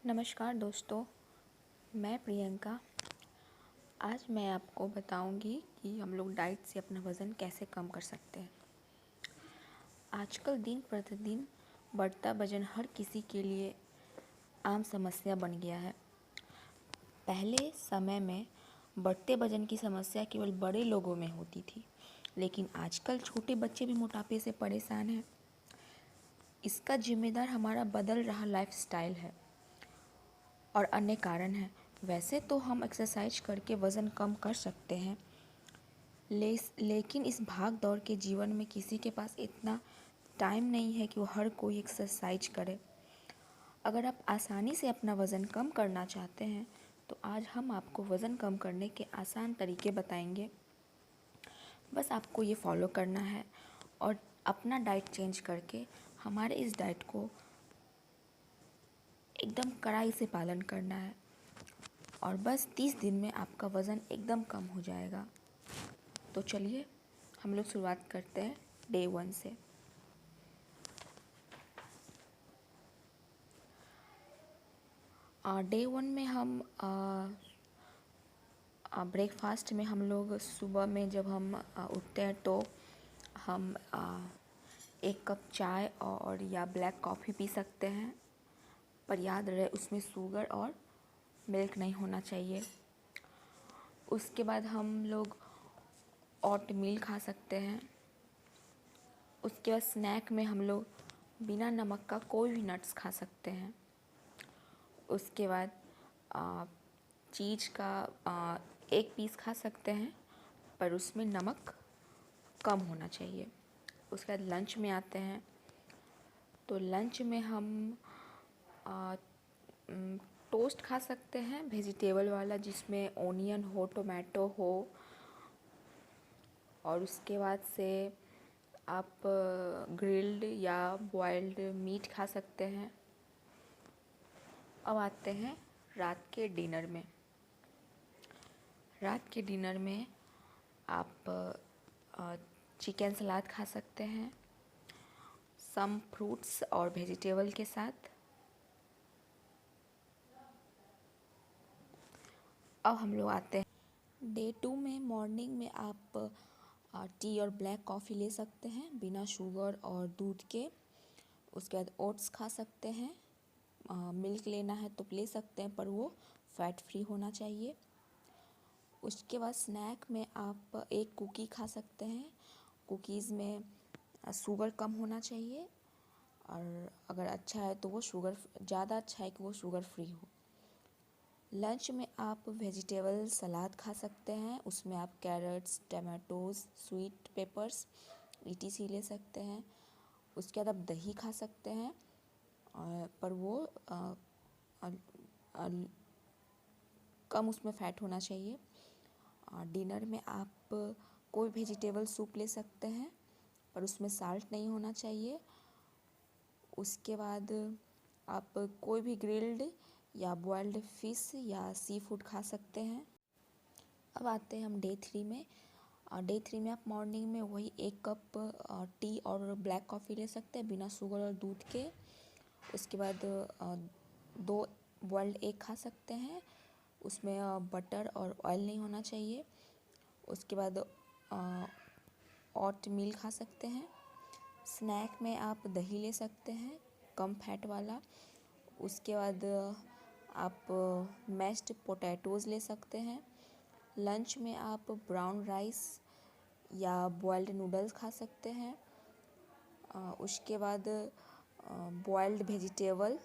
नमस्कार दोस्तों, मैं प्रियंका। आज मैं आपको बताऊंगी कि हम लोग डाइट से अपना वज़न कैसे कम कर सकते हैं। आजकल दिन प्रतिदिन बढ़ता वज़न हर किसी के लिए आम समस्या बन गया है। पहले समय में बढ़ते वज़न की समस्या केवल बड़े लोगों में होती थी, लेकिन आजकल छोटे बच्चे भी मोटापे से परेशान हैं। इसका जिम्मेदार हमारा बदल रहा लाइफस्टाइल है और अन्य कारण हैं। वैसे तो हम एक्सरसाइज करके वज़न कम कर सकते हैं, लेकिन इस भाग दौड़ के जीवन में किसी के पास इतना टाइम नहीं है कि वो हर कोई एक्सरसाइज करे। अगर आप आसानी से अपना वज़न कम करना चाहते हैं तो आज हम आपको वज़न कम करने के आसान तरीके बताएंगे। बस आपको ये फॉलो करना है और अपना डाइट चेंज करके हमारे इस डाइट को एकदम कड़ाई से पालन करना है और बस 30 दिन में आपका वज़न एकदम कम हो जाएगा। तो चलिए हम लोग शुरुआत करते हैं डे 1 से। डे 1 में हम ब्रेकफास्ट में हम लोग सुबह में जब हम उठते हैं तो हम 1 कप चाय और या ब्लैक कॉफ़ी पी सकते हैं, पर याद रहे उसमें शुगर और मिल्क नहीं होना चाहिए। उसके बाद हम लोग ओट मील खा सकते हैं। उसके बाद स्नैक में हम लोग बिना नमक का कोई भी नट्स खा सकते हैं। उसके बाद चीज़ का 1 पीस खा सकते हैं, पर उसमें नमक कम होना चाहिए। उसके बाद लंच में आते हैं तो लंच में हम टोस्ट खा सकते हैं वेजिटेबल वाला, जिसमें ओनियन हो, टोमेटो हो, और उसके बाद से आप ग्रिल्ड या बॉइल्ड मीट खा सकते हैं। अब आते हैं रात के डिनर में। रात के डिनर में आप चिकन सलाद खा सकते हैं सम फ्रूट्स और वेजिटेबल के साथ। अब हम लोग आते हैं डे 2 में। मॉर्निंग में आप टी और ब्लैक कॉफ़ी ले सकते हैं बिना शुगर और दूध के। उसके बाद ओट्स खा सकते हैं। मिल्क लेना है तो ले सकते हैं, पर वो फैट फ्री होना चाहिए। उसके बाद स्नैक में आप एक कुकी खा सकते हैं। कुकीज़ में शुगर कम होना चाहिए, और अगर अच्छा है तो वो शुगर ज़्यादा अच्छा है कि वो शुगर फ्री हो। लंच में आप वेजिटेबल सलाद खा सकते हैं। उसमें आप carrots, tomatoes, sweet peppers etc ले सकते हैं। उसके बाद आप दही खा सकते हैं, पर वो कम उसमें फ़ैट होना चाहिए। डिनर में आप कोई वेजिटेबल सूप ले सकते हैं, पर उसमें साल्ट नहीं होना चाहिए। उसके बाद आप कोई भी ग्रिल्ड या बॉइल्ड फ़िश या सी फूड खा सकते हैं। अब आते हैं हम डे 3 में। डे 3 में आप मॉर्निंग में वही 1 कप टी और ब्लैक कॉफ़ी ले सकते हैं बिना शुगर और दूध के। उसके बाद 2 बॉइल्ड एग खा सकते हैं, उसमें बटर और ऑयल नहीं होना चाहिए। उसके बाद ओट मील खा सकते हैं। स्नैक में आप दही ले सकते हैं, कम फैट वाला। उसके बाद आप मैश्ड पोटैटोज़ ले सकते हैं। लंच में आप ब्राउन राइस या बॉइल्ड नूडल्स खा सकते हैं। उसके बाद बॉइल्ड वेजिटेबल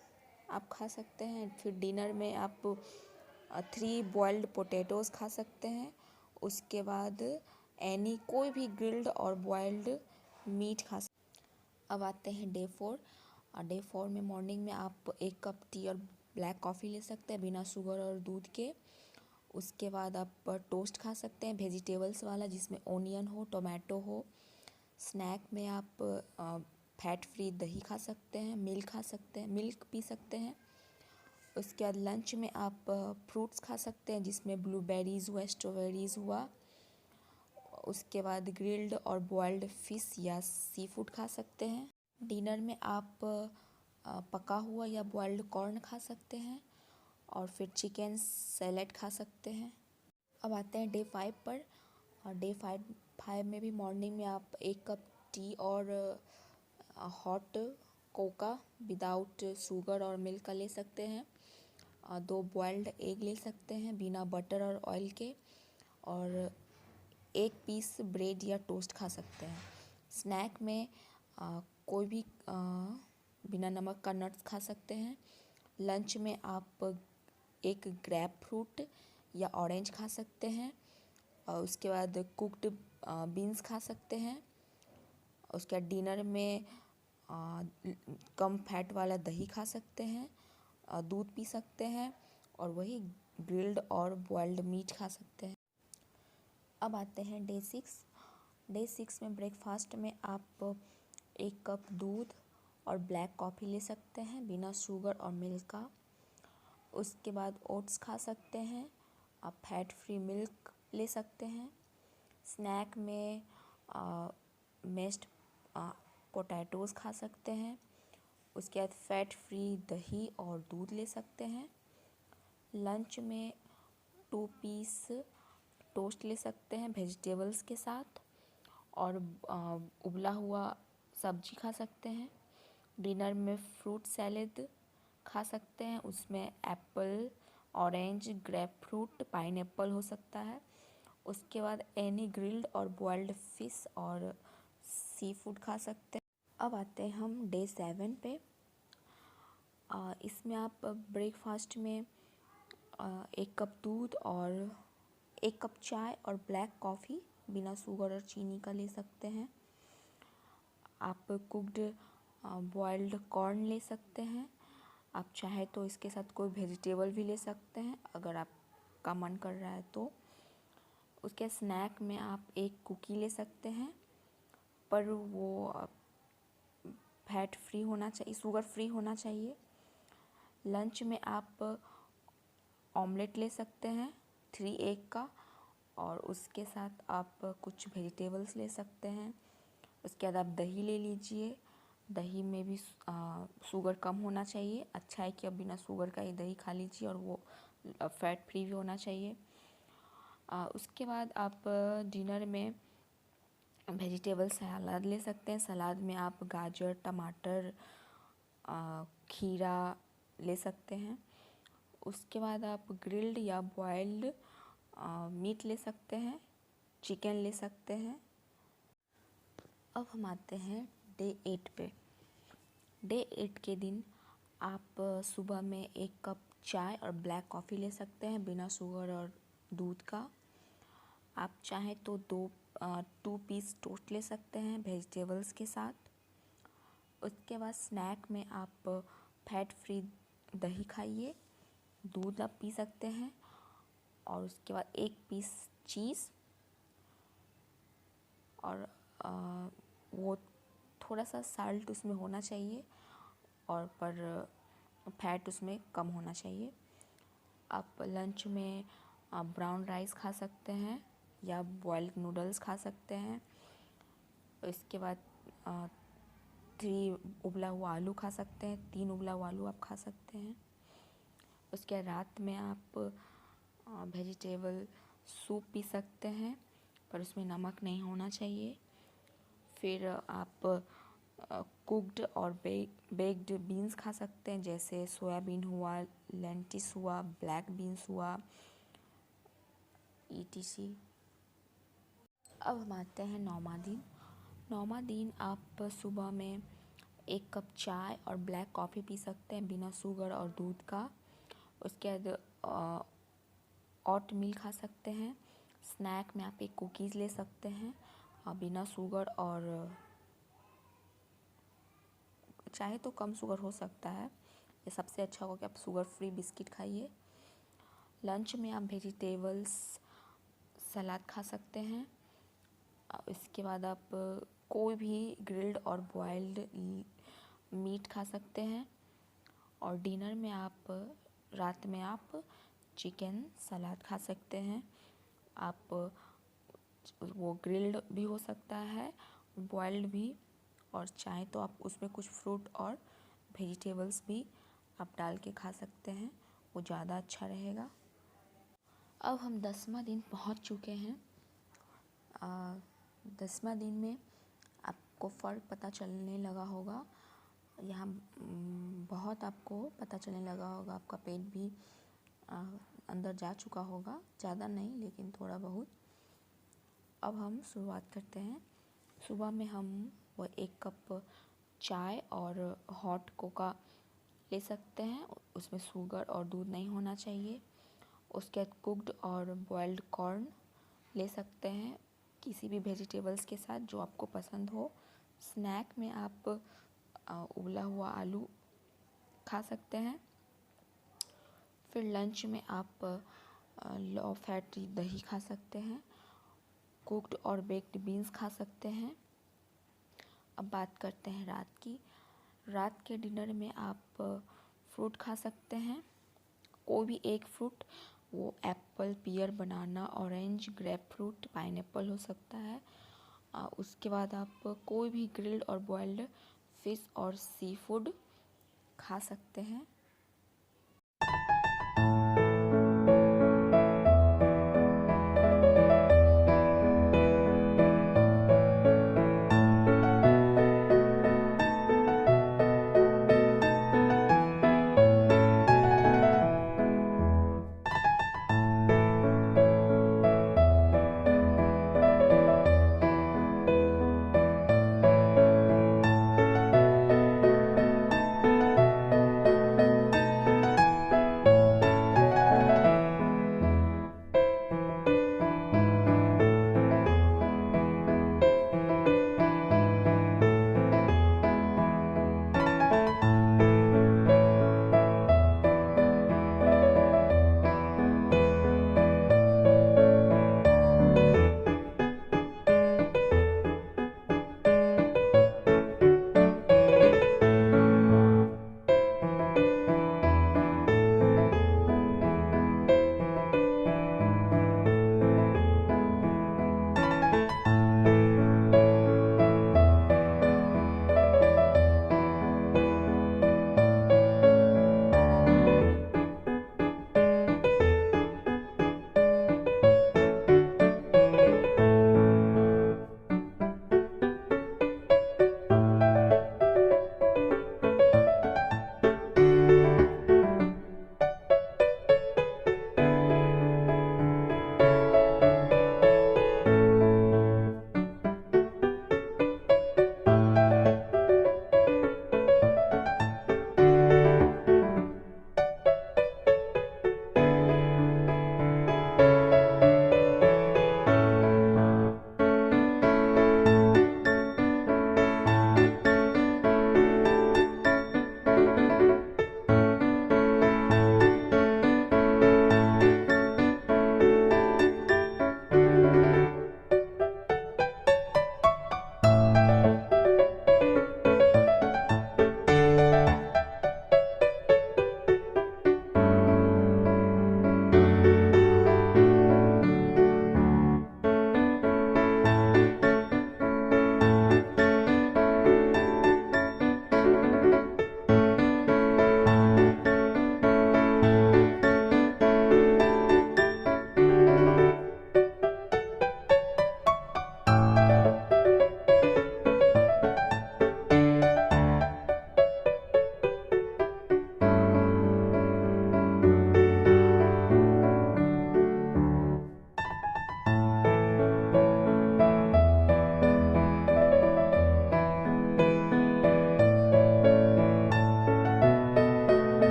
आप खा सकते हैं। फिर डिनर में आप 3 बॉइल्ड पोटैटोज़ खा सकते हैं। उसके बाद कोई भी ग्रिल्ड और बॉइल्ड मीट खा सकते हैं। अब आते हैं डे 4। डे 4 में मॉर्निंग में आप 1 कप टी और ब्लैक कॉफ़ी ले सकते हैं बिना शुगर और दूध के। उसके बाद आप टोस्ट खा सकते हैं वेजिटेबल्स वाला, जिसमें ओनियन हो, टोमेटो हो। स्नैक में आप फैट फ्री दही खा सकते हैं, मिल्क पी सकते हैं। उसके बाद लंच में आप फ्रूट्स खा सकते हैं, जिसमें ब्लूबेरीज़ हुआ, स्ट्रॉबेरीज़ हुआ। उसके बाद ग्रिल्ड और बॉइल्ड फ़िश या सी फूड खा सकते हैं। डिनर में आप पका हुआ या बॉइल्ड कॉर्न खा सकते हैं, और फिर चिकन सैलेड खा सकते हैं। अब आते हैं डे 5 पर। और डे 5 में भी मॉर्निंग में आप 1 कप टी और हॉट कोका विदाउट शुगर और मिल्क का ले सकते हैं। 2 बॉइल्ड एग ले सकते हैं बिना बटर और ऑयल के, और 1 पीस ब्रेड या टोस्ट खा सकते हैं। स्नैक में कोई भी बिना नमक का नट्स खा सकते हैं। लंच में आप 1 ग्रेप फ्रूट या ऑरेंज खा सकते हैं, और उसके बाद कुक्ड बीन्स खा सकते हैं। उसके बाद डिनर में कम फैट वाला दही खा सकते हैं, दूध पी सकते हैं, और वही ग्रिल्ड और बॉइल्ड मीट खा सकते हैं। अब आते हैं डे 6। डे 6 में ब्रेकफास्ट में आप 1 कप दूध और ब्लैक कॉफ़ी ले सकते हैं बिना शुगर और मिल्क का। उसके बाद ओट्स खा सकते हैं, आप फैट फ्री मिल्क ले सकते हैं। स्नैक में मैश्ड पोटैटोज़ खा सकते हैं। उसके बाद फैट फ्री दही और दूध ले सकते हैं। लंच में 2 पीस टोस्ट ले सकते हैं वेजिटेबल्स के साथ, और उबला हुआ सब्जी खा सकते हैं। डिनर में फ्रूट सैलेड खा सकते हैं, उसमें Apple, orange, grep fruit, pineapple हो सकता है। उसके बाद एनी ग्रिल्ड और बॉइल्ड फिश और सी फूड खा सकते हैं। अब आते हैं हम डे 7 पे। इसमें आप ब्रेकफास्ट में 1 कप दूध और 1 कप चाय और ब्लैक कॉफ़ी बिना शुगर और चीनी का ले सकते हैं। आप कुक्ड बॉइल्ड कॉर्न ले सकते हैं। आप चाहे तो इसके साथ कोई वेजिटेबल भी ले सकते हैं अगर आपका मन कर रहा है तो। उसके स्नैक में आप 1 कुकी ले सकते हैं, पर वो फैट फ्री होना चाहिए, शुगर फ्री होना चाहिए। लंच में आप ऑमलेट ले सकते हैं 3 एग का, और उसके साथ आप कुछ वेजिटेबल्स ले सकते हैं। उसके बाद आप दही ले लीजिए। दही में भी शुगर कम होना चाहिए। अच्छा है कि आप बिना शुगर का ही दही खा लीजिए, और वो फैट फ्री भी होना चाहिए। उसके बाद आप डिनर में वेजिटेबल सलाद ले सकते हैं। सलाद में आप गाजर, टमाटर, खीरा ले सकते हैं। उसके बाद आप ग्रिल्ड या बॉइल्ड मीट ले सकते हैं, चिकन ले सकते हैं। अब हम आते हैं डे 8 पे। डे 8 के दिन आप सुबह में 1 कप चाय और ब्लैक कॉफ़ी ले सकते हैं बिना शुगर और दूध का। आप चाहें तो 2 पीस टोस्ट ले सकते हैं वेजिटेबल्स के साथ। उसके बाद स्नैक में आप फैट फ्री दही खाइए, दूध आप पी सकते हैं, और उसके बाद 1 पीस चीज़, और वो थोड़ा सा साल्ट उसमें होना चाहिए, और पर फैट उसमें कम होना चाहिए। आप लंच में ब्राउन राइस खा सकते हैं या बॉइल्ड नूडल्स खा सकते हैं। इसके बाद 3 उबला हुआ आलू खा सकते हैं, 3 उबला हुआ आलू आप खा सकते हैं। उसके रात में आप वेजिटेबल सूप पी सकते हैं, पर उसमें नमक नहीं होना चाहिए। फिर आप कुक्ड और बेक्ड बीन्स खा सकते हैं, जैसे सोयाबीन हुआ, लेंटिस हुआ, ब्लैक बीन्स हुआ, etc। अब हम आते हैं 9वां दिन। 9वां दिन आप सुबह में 1 कप चाय और ब्लैक कॉफ़ी पी सकते हैं बिना शुगर और दूध का। उसके बाद ओट मील खा सकते हैं। स्नैक में आप 1 कुकीज़ ले सकते हैं बिना शुगर, और चाहे तो कम शुगर हो सकता है, ये सबसे अच्छा होगा कि आप शुगर फ्री बिस्किट खाइए। लंच में आप वेजिटेबल्स सलाद खा सकते हैं। इसके बाद आप कोई भी ग्रिल्ड और बॉइल्ड मीट खा सकते हैं, और डिनर में आप रात में आप चिकन सलाद खा सकते हैं। आप वो ग्रिल्ड भी हो सकता है, बॉइल्ड भी, और चाहे तो आप उसमें कुछ फ्रूट और वेजिटेबल्स भी आप डाल के खा सकते हैं, वो ज़्यादा अच्छा रहेगा। अब हम 10वां दिन पहुंच चुके हैं। 10वां दिन में आपको फ़र्क पता चलने लगा होगा, यहाँ बहुत आपको पता चलने लगा होगा, आपका पेट भी अंदर जा चुका होगा, ज़्यादा नहीं लेकिन थोड़ा बहुत। अब हम शुरुआत करते हैं। सुबह में हम वो 1 कप चाय और हॉट कोका ले सकते हैं, उसमें शुगर और दूध नहीं होना चाहिए। उसके बाद कुक्ड और बॉइल्ड कॉर्न ले सकते हैं किसी भी वेजिटेबल्स के साथ जो आपको पसंद हो। स्नैक में आप उबला हुआ आलू खा सकते हैं। फिर लंच में आप लो फैटी दही खा सकते हैं, कुक्ड और बेक्ड बीन्स खा सकते हैं। अब बात करते हैं रात की। रात के डिनर में आप फ्रूट खा सकते हैं, कोई भी एक फ्रूट, वो एप्पल, पियर, बनाना, ऑरेंज, ग्रेप फ्रूट, पाइनएप्पल हो सकता है। उसके बाद आप कोई भी ग्रिल्ड और बॉइल्ड फिश और सी फूड खा सकते हैं।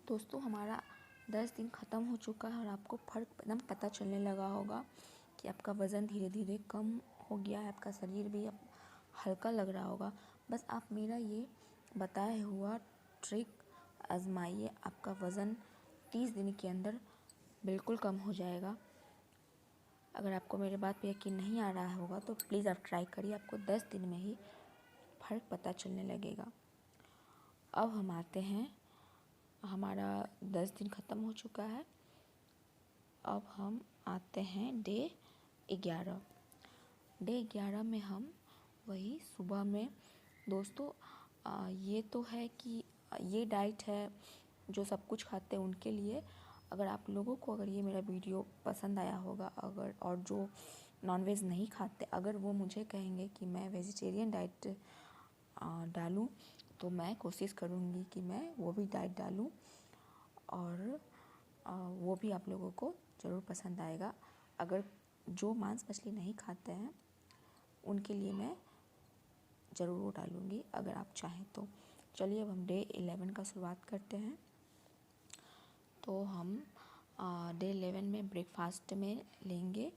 दोस्तों, हमारा 10 दिन ख़त्म हो चुका है और आपको फ़र्क एकदम पता चलने लगा होगा कि आपका वज़न धीरे धीरे कम हो गया है, आपका शरीर भी अब हल्का लग रहा होगा, बस आप मेरा ये बताया हुआ ट्रिक आजमाइए, आपका वज़न 30 दिन के अंदर बिल्कुल कम हो जाएगा। अगर आपको मेरे बात पे यकीन नहीं आ रहा होगा तो प्लीज़ आप ट्राई करिए, आपको 10 दिन में ही फ़र्क पता चलने लगेगा। अब हम आते हैं, हमारा 10 दिन ख़त्म हो चुका है। अब हम आते हैं डे 11। डे 11 में हम वही सुबह में, दोस्तों ये तो है कि ये डाइट है जो सब कुछ खाते हैं उनके लिए। अगर आप लोगों को अगर ये मेरा वीडियो पसंद आया होगा, अगर और जो नॉनवेज नहीं खाते, अगर वो मुझे कहेंगे कि मैं वेजिटेरियन डाइट डालूं, तो मैं कोशिश करूंगी कि मैं वो भी डाइट डालूं और वो भी आप लोगों को ज़रूर पसंद आएगा। अगर जो मांस मछली नहीं खाते हैं उनके लिए मैं ज़रूर वो डालूँगी, अगर आप चाहें तो। चलिए अब हम डे 11 का शुरुआत करते हैं। तो हम डे 11 में ब्रेकफास्ट में लेंगे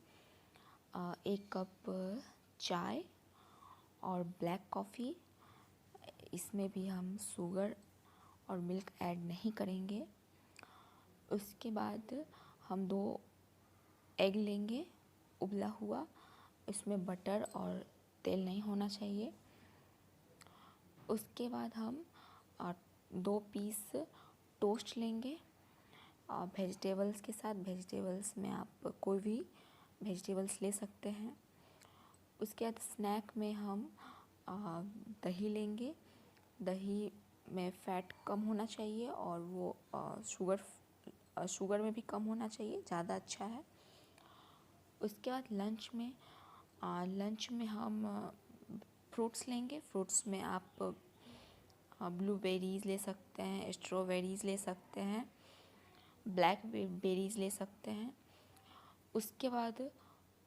1 कप चाय और ब्लैक कॉफ़ी। इसमें भी हम शुगर और मिल्क ऐड नहीं करेंगे। उसके बाद हम 2 एग लेंगे उबला हुआ, इसमें बटर और तेल नहीं होना चाहिए। उसके बाद हम 2 पीस टोस्ट लेंगे वेजिटेबल्स के साथ। वेजिटेबल्स में आप कोई भी वेजिटेबल्स ले सकते हैं। उसके बाद स्नैक में हम दही लेंगे। दही में फ़ैट कम होना चाहिए और वो शुगर में भी कम होना चाहिए, ज़्यादा अच्छा है। उसके बाद लंच में हम फ्रूट्स लेंगे। फ्रूट्स में आप ब्लूबेरीज़ ले सकते हैं, स्ट्रॉबेरीज़ ले सकते हैं, ब्लैक बेरीज़ ले सकते हैं। उसके बाद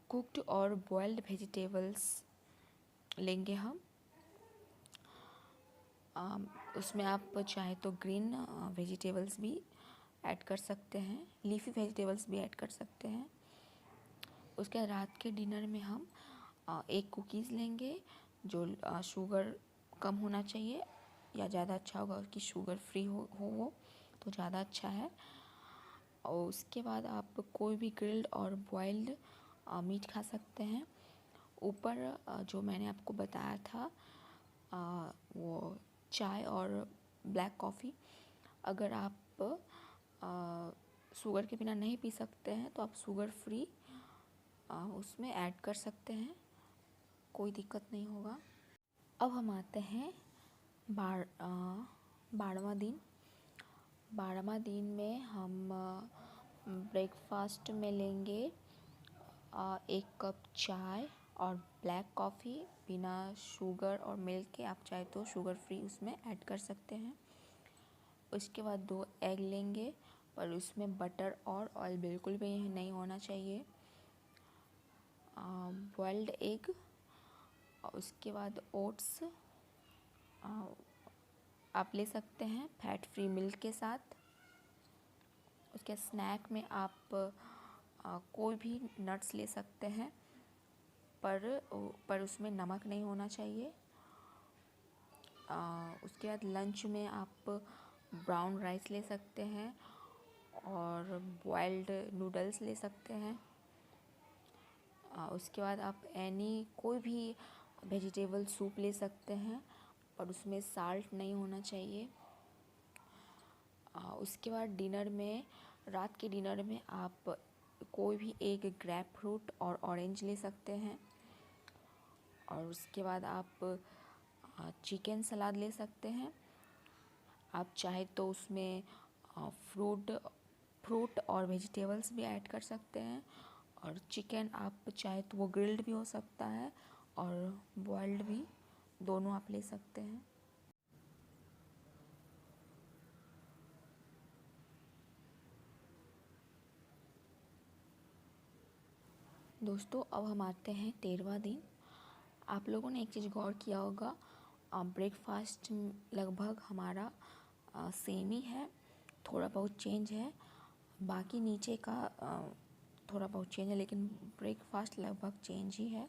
कुक्ड और बॉइल्ड वेजिटेबल्स लेंगे हम। उसमें आप चाहे तो ग्रीन वेजिटेबल्स भी ऐड कर सकते हैं, लीफी वेजिटेबल्स भी ऐड कर सकते हैं। उसके बाद रात के डिनर में हम 1 कुकीज़ लेंगे जो शुगर कम होना चाहिए, या ज़्यादा अच्छा होगा कि शुगर फ्री हो वो तो ज़्यादा अच्छा है। और उसके बाद आप कोई भी ग्रिल्ड और बॉइल्ड मीट खा सकते हैं। ऊपर जो मैंने आपको बताया था वो चाय और ब्लैक कॉफ़ी, अगर आप शुगर के बिना नहीं पी सकते हैं तो आप शुगर फ्री उसमें ऐड कर सकते हैं, कोई दिक्कत नहीं होगा। अब हम आते हैं 12वां दिन। 12वां दिन में हम ब्रेकफास्ट में लेंगे 1 कप चाय और ब्लैक कॉफ़ी बिना शुगर और मिल्क के, आप चाहे तो शुगर फ्री उसमें ऐड कर सकते हैं। उसके बाद 2 एग लेंगे पर उसमें बटर और ऑयल बिल्कुल भी नहीं होना चाहिए, बॉइल्ड एग। उसके बाद ओट्स आप ले सकते हैं फैट फ्री मिल्क के साथ। उसके स्नैक में आप कोई भी नट्स ले सकते हैं पर उसमें नमक नहीं होना चाहिए। उसके बाद लंच में आप ब्राउन राइस ले सकते हैं और बॉइल्ड नूडल्स ले सकते हैं। उसके बाद आप कोई भी वेजिटेबल सूप ले सकते हैं और उसमें साल्ट नहीं होना चाहिए। उसके बाद रात के डिनर में आप कोई भी एक ग्रेप फ्रूट और ऑरेंज ले सकते हैं। और उसके बाद आप चिकन सलाद ले सकते हैं। आप चाहे तो उसमें फ्रूट और वेजिटेबल्स भी ऐड कर सकते हैं। और चिकन आप चाहे तो वो ग्रिल्ड भी हो सकता है और बॉइल्ड भी, दोनों आप ले सकते हैं। दोस्तों अब हम आते हैं 13वां दिन। आप लोगों ने एक चीज़ गौर किया होगा, ब्रेकफास्ट लगभग हमारा सेम ही है, थोड़ा बहुत चेंज है, बाकी नीचे का थोड़ा बहुत चेंज है, लेकिन ब्रेकफास्ट लगभग चेंज ही है।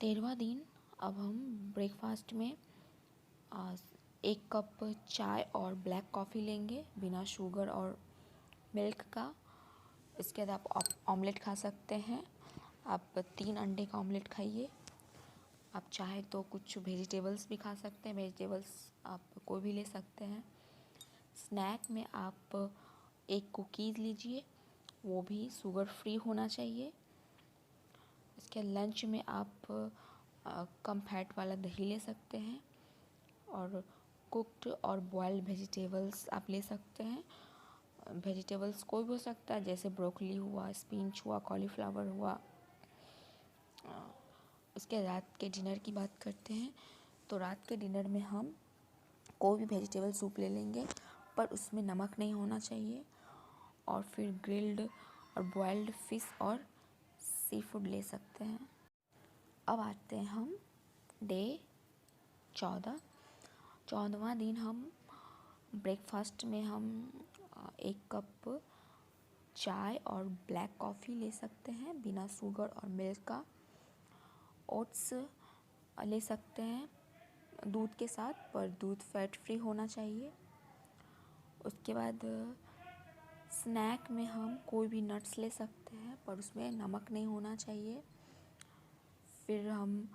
13वां दिन अब हम ब्रेकफास्ट में 1 कप चाय और ब्लैक कॉफ़ी लेंगे बिना शुगर और मिल्क का। इसके बाद आप ऑमलेट खा सकते हैं। आप 3 अंडे का ऑमलेट खाइए। आप चाहे तो कुछ वेजिटेबल्स भी खा सकते हैं, वेजिटेबल्स आप कोई भी ले सकते हैं। स्नैक में आप 1 कुकीज़ लीजिए, वो भी शुगर फ्री होना चाहिए। इसके लंच में आप कम फैट वाला दही ले सकते हैं और कुक्ड और बॉइल्ड वेजिटेबल्स आप ले सकते हैं। वेजिटेबल्स कोई भी हो सकता है, जैसे ब्रोकली हुआ, स्पिनच हुआ, कॉलीफ्लावर हुआ। उसके रात के डिनर की बात करते हैं तो रात के डिनर में हम कोई भी वेजिटेबल सूप ले लेंगे, पर उसमें नमक नहीं होना चाहिए। और फिर ग्रिल्ड और बॉइल्ड फिश और सी फूड ले सकते हैं। अब आते हैं हम डे 14वां दिन हम ब्रेकफास्ट में हम 1 कप चाय और ब्लैक कॉफ़ी ले सकते हैं बिना शुगर और मिल्क का। ओट्स ले सकते हैं दूध के साथ, पर दूध फैट फ्री होना चाहिए। उसके बाद स्नैक में हम कोई भी नट्स ले सकते हैं, पर उसमें नमक नहीं होना चाहिए। फिर हम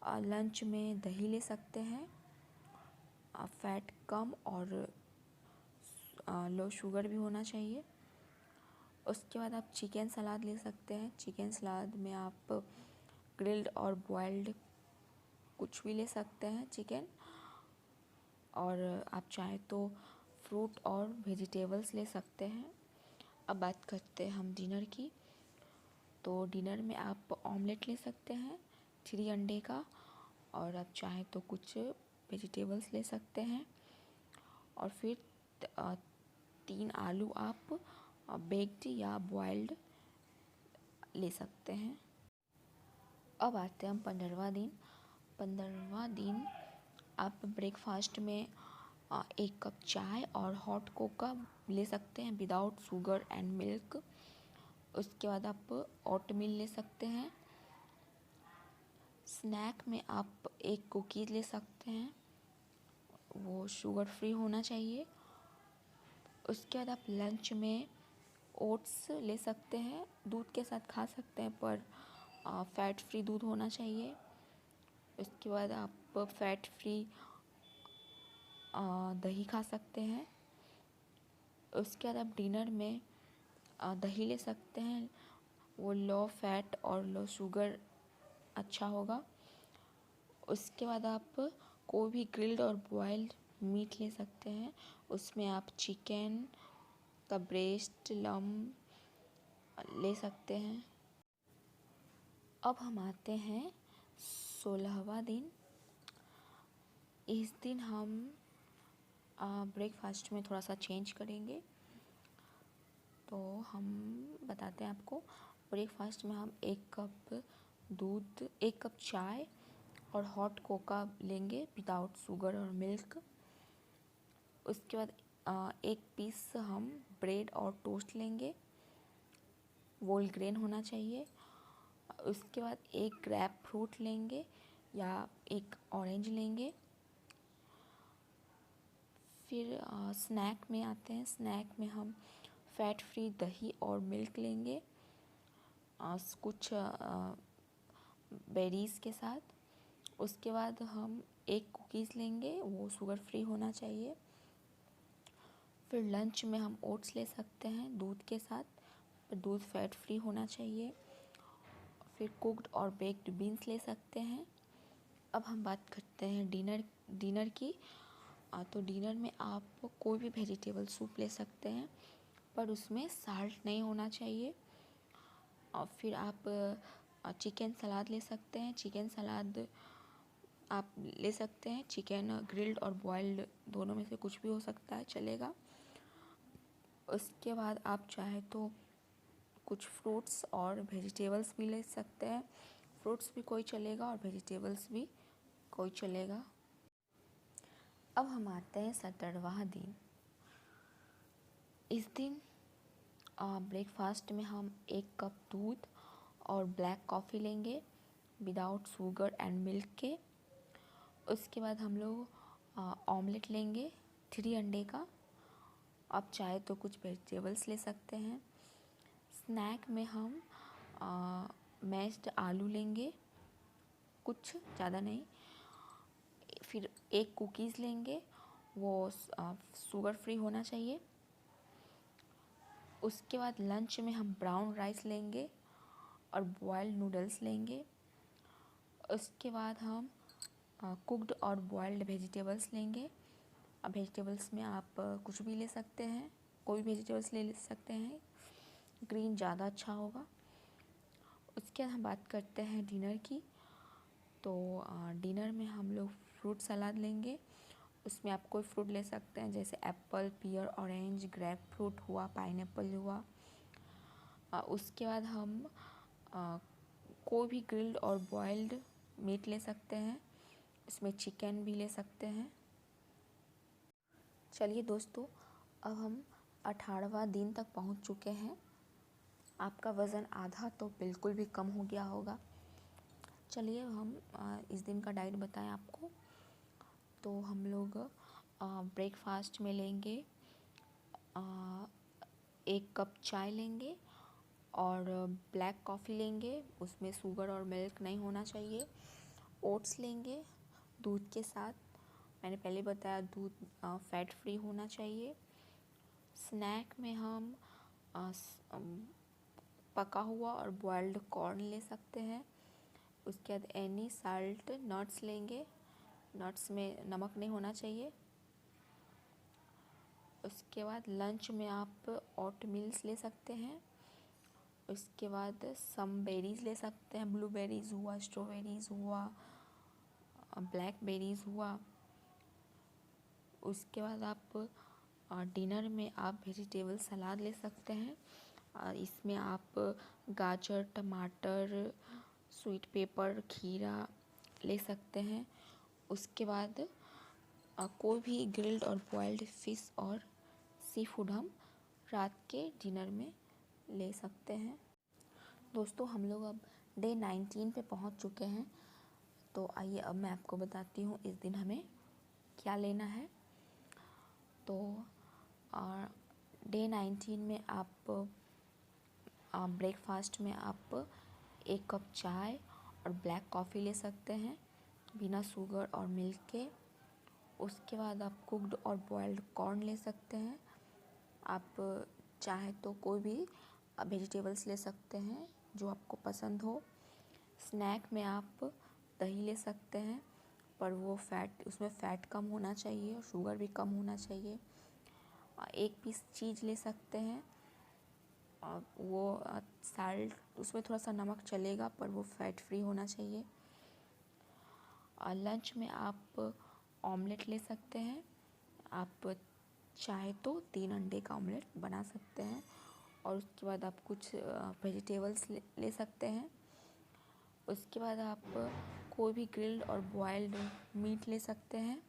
लंच में दही ले सकते हैं, फैट कम और लो शुगर भी होना चाहिए। उसके बाद आप चिकन सलाद ले सकते हैं। चिकन सलाद में आप ग्रिल्ड और बॉइल्ड कुछ भी ले सकते हैं चिकन, और आप चाहे तो फ्रूट और वेजिटेबल्स ले सकते हैं। अब बात करते हैं हम डिनर की। तो डिनर में आप ऑमलेट ले सकते हैं 3 अंडे का, और आप चाहे तो कुछ वेजिटेबल्स ले सकते हैं। और फिर 3 आलू आप बेक्ड या बॉइल्ड ले सकते हैं। अब आते हैं हम 15वां दिन आप ब्रेकफास्ट में 1 कप चाय और हॉट कोका ले सकते हैं विदाउट शुगर एंड मिल्क। उसके बाद आप ओटमील ले सकते हैं। स्नैक में आप 1 कुकीज़ ले सकते हैं, वो शुगर फ्री होना चाहिए। उसके बाद आप लंच में ओट्स ले सकते हैं, दूध के साथ खा सकते हैं, पर फैट फ्री दूध होना चाहिए। उसके बाद आप फैट फ्री दही खा सकते हैं। उसके बाद आप डिनर में दही ले सकते हैं, वो लो फैट और लो शुगर अच्छा होगा। उसके बाद आप कोई भी ग्रिल्ड और बॉइल्ड मीट ले सकते हैं, उसमें आप चिकन का ब्रेस्ट लम्ब ले सकते हैं। अब हम आते हैं 16वां दिन। इस दिन हम ब्रेकफास्ट में थोड़ा सा चेंज करेंगे, तो हम बताते हैं आपको। ब्रेकफास्ट में हम 1 कप दूध, 1 कप चाय और हॉट कोका लेंगे विदाउट शुगर और मिल्क। उसके बाद 1 पीस हम ब्रेड और टोस्ट लेंगे, होल ग्रेन होना चाहिए। उसके बाद 1 ग्रेप फ्रूट लेंगे या 1 ऑरेंज लेंगे। फिर स्नैक में आते हैं। स्नैक में हम फैट फ्री दही और मिल्क लेंगे कुछ बेरीज़ के साथ। उसके बाद हम 1 कुकीज़ लेंगे, वो शुगर फ्री होना चाहिए। फिर लंच में हम ओट्स ले सकते हैं दूध के साथ, पर दूध फैट फ्री होना चाहिए। फिर कुक्ड और बेक्ड बीन्स ले सकते हैं। अब हम बात करते हैं डिनर की। तो डिनर में आप कोई भी वेजिटेबल सूप ले सकते हैं, पर उसमें साल्ट नहीं होना चाहिए। और फिर आप चिकन सलाद ले सकते हैं। चिकन सलाद आप ले सकते हैं, चिकन ग्रिल्ड और बॉइल्ड दोनों में से कुछ भी हो सकता है, चलेगा। उसके बाद आप चाहे तो कुछ फ्रूट्स और वेजिटेबल्स भी ले सकते हैं। फ्रूट्स भी कोई चलेगा और वेजिटेबल्स भी कोई चलेगा। अब हम आते हैं 17वां दिन। इस दिन ब्रेकफास्ट में हम 1 कप दूध और ब्लैक कॉफ़ी लेंगे विदाउट शुगर एंड मिल्क के। उसके बाद हम लोग ऑमलेट लेंगे 3 अंडे का। आप चाहे तो कुछ वेजिटेबल्स ले सकते हैं। स्नैक में हम मैश्ड आलू लेंगे, कुछ ज़्यादा नहीं। फिर एक कुकीज़ लेंगे, वो शुगर फ्री होना चाहिए। उसके बाद लंच में हम ब्राउन राइस लेंगे और बॉयल्ड नूडल्स लेंगे। उसके बाद हम कुक्ड और बॉयल्ड वेजिटेबल्स लेंगे। अब वेजिटेबल्स में आप कुछ भी ले सकते हैं, कोई वेजिटेबल्स ले सकते हैं, ग्रीन ज़्यादा अच्छा होगा। उसके बाद हम बात करते हैं डिनर की। तो डिनर में हम लोग फ्रूट सलाद लेंगे। उसमें आप कोई फ्रूट ले सकते हैं, जैसे Apple, peer, orange, grep fruit हुआ, पाइनएप्पल हुआ। उसके बाद हम कोई भी ग्रिल्ड और बॉइल्ड मीट ले सकते हैं, इसमें चिकन भी ले सकते हैं। चलिए दोस्तों, अब हम 18वां दिन तक पहुंच चुके हैं। आपका वज़न आधा तो बिल्कुल भी कम हो गया होगा। चलिए हम इस दिन का डाइट बताएं आपको। तो हम लोग ब्रेकफास्ट में लेंगे 1 कप चाय लेंगे और ब्लैक कॉफ़ी लेंगे, उसमें शुगर और मिल्क नहीं होना चाहिए। ओट्स लेंगे दूध के साथ, मैंने पहले बताया दूध फैट फ्री होना चाहिए। स्नैक में हम पका हुआ और बॉइल्ड कॉर्न ले सकते हैं। उसके बाद एनी साल्ट नट्स लेंगे, नट्स में नमक नहीं होना चाहिए। उसके बाद लंच में आप ओट मील्स ले सकते हैं। उसके बाद सम बेरीज़ ले सकते हैं, ब्लूबेरीज़ हुआ, स्ट्रॉबेरीज़ हुआ, ब्लैकबेरीज़ हुआ। उसके बाद आप डिनर में आप वेजिटेबल सलाद ले सकते हैं। इसमें आप गाजर, टमाटर, स्वीट पेपर, खीरा ले सकते हैं। उसके बाद कोई भी ग्रिल्ड और बॉइल्ड फ़िश और सी फूड हम रात के डिनर में ले सकते हैं। दोस्तों, हम लोग अब डे 19 पे पहुंच चुके हैं। तो आइए अब मैं आपको बताती हूँ इस दिन हमें क्या लेना है। तो डे 19 में आप ब्रेकफास्ट में आप 1 कप चाय और ब्लैक कॉफ़ी ले सकते हैं बिना शुगर और मिल्क के। उसके बाद आप कुक्ड और बॉइल्ड कॉर्न ले सकते हैं। आप चाहे तो कोई भी वेजिटेबल्स ले सकते हैं जो आपको पसंद हो। स्नैक में आप दही ले सकते हैं, पर वो उसमें फ़ैट कम होना चाहिए और शुगर भी कम होना चाहिए। 1 पीस चीज़ ले सकते हैं, वो साल्ट उसमें थोड़ा सा नमक चलेगा, पर वो फ़ैट फ्री होना चाहिए। लंच में आप ऑमलेट ले सकते हैं। आप चाहे तो 3 अंडे का ऑमलेट बना सकते हैं। और उसके बाद आप कुछ वेजिटेबल्स ले सकते हैं। उसके बाद आप कोई भी ग्रिल्ड और बॉइल्ड मीट ले सकते हैं।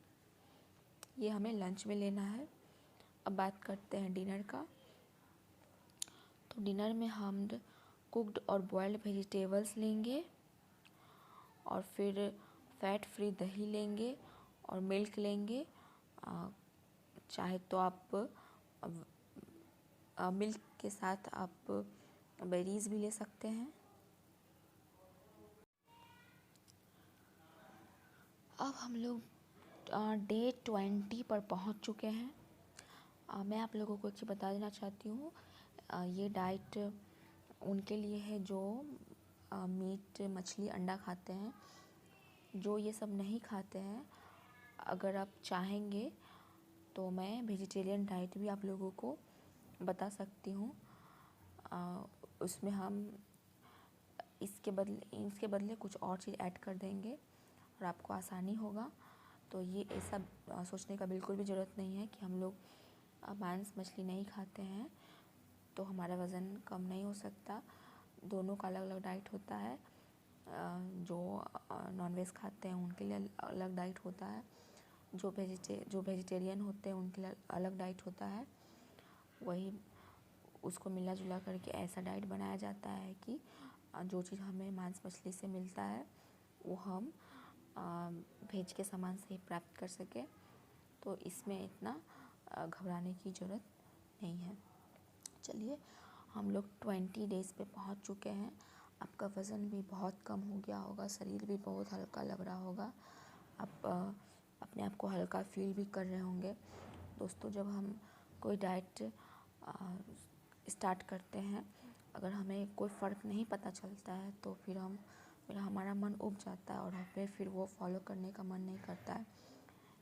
ये हमें लंच में लेना है। अब बात करते हैं डिनर का। तो डिनर में हम कुक्ड और बॉइल्ड वेजिटेबल्स लेंगे और फिर फैट फ्री दही लेंगे और मिल्क लेंगे। चाहे तो आप मिल्क के साथ आप बेरीज़ भी ले सकते हैं। अब हम लोग डे 20 पर पहुंच चुके हैं। मैं आप लोगों को एक चीज़ बता देना चाहती हूँ। ये डाइट उनके लिए है जो मीट, मछली, अंडा खाते हैं। जो ये सब नहीं खाते हैं, अगर आप चाहेंगे तो मैं वेजिटेरियन डाइट भी आप लोगों को बता सकती हूँ। उसमें हम इसके बदले कुछ और चीज़ ऐड कर देंगे और आपको आसानी होगा। तो ये ऐसा सोचने का बिल्कुल भी ज़रूरत नहीं है कि हम लोग मांस मछली नहीं खाते हैं तो हमारा वज़न कम नहीं हो सकता। दोनों का अलग अलग डाइट होता है। जो नॉनवेज खाते हैं उनके लिए अलग डाइट होता है, जो वेजिटेरियन होते हैं उनके लिए अलग डाइट होता है। वही उसको मिला जुला करके ऐसा डाइट बनाया जाता है कि जो चीज़ हमें मांस मछली से मिलता है वो हम भेज के सामान से ही प्राप्त कर सकें। तो इसमें इतना घबराने की ज़रूरत नहीं है। चलिए, हम लोग 20 डेज़ पे पहुंच चुके हैं। आपका वज़न भी बहुत कम हो गया होगा, शरीर भी बहुत हल्का लग रहा होगा, आप अपने आप को हल्का फील भी कर रहे होंगे। दोस्तों, जब हम कोई डाइट स्टार्ट करते हैं, अगर हमें कोई फ़र्क नहीं पता चलता है तो फिर हमारा मन उब जाता है और हमें फिर वो फॉलो करने का मन नहीं करता है।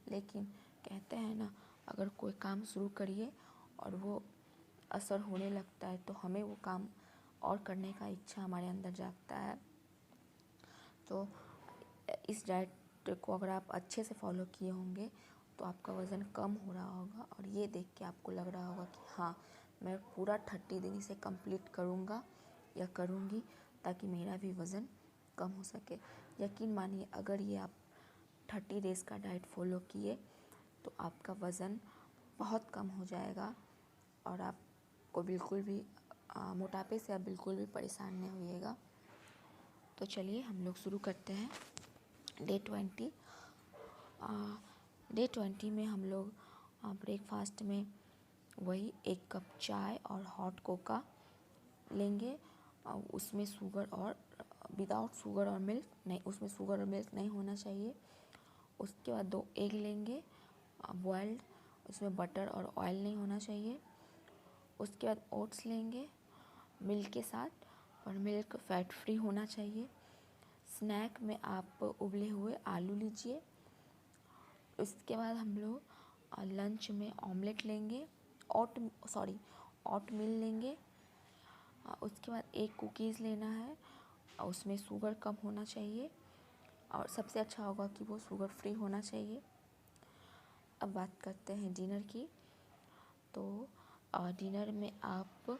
लेकिन कहते हैं ना, अगर कोई काम शुरू करिए और वो असर होने लगता है तो हमें वो काम और करने का इच्छा हमारे अंदर जागता है। तो इस डाइट को अगर आप अच्छे से फॉलो किए होंगे तो आपका वज़न कम हो रहा होगा और ये देख के आपको लग रहा होगा कि हाँ, मैं पूरा 30 दिन इसे कंप्लीट करूँगा या करूँगी ताकि मेरा भी वज़न कम हो सके। यकीन मानिए, अगर ये आप 30 डेज़ का डाइट फॉलो किए तो आपका वज़न बहुत कम हो जाएगा और आपको बिल्कुल भी मोटापे से आप बिल्कुल भी परेशान नहीं होइएगा। तो चलिए, हम लोग शुरू करते हैं। डे 20 में हम लोग ब्रेकफास्ट में वही 1 कप चाय और हॉट कोका लेंगे। उसमें शुगर और विदाउट शुगर और मिल्क नहीं, उसमें शुगर और मिल्क नहीं होना चाहिए। उसके बाद 2 एग लेंगे बॉइल्ड, उसमें बटर और ऑयल नहीं होना चाहिए। उसके बाद ओट्स लेंगे मिल्क के साथ और मिल्क फैट फ्री होना चाहिए। स्नैक में आप उबले हुए आलू लीजिए। उसके बाद हम लोग लंच में ऑमलेट लेंगे, ओट मील लेंगे। उसके बाद 1 कुकीज़ लेना है, उसमें शुगर कम होना चाहिए और सबसे अच्छा होगा कि वो शुगर फ्री होना चाहिए। अब बात करते हैं डिनर की। तो डिनर में आप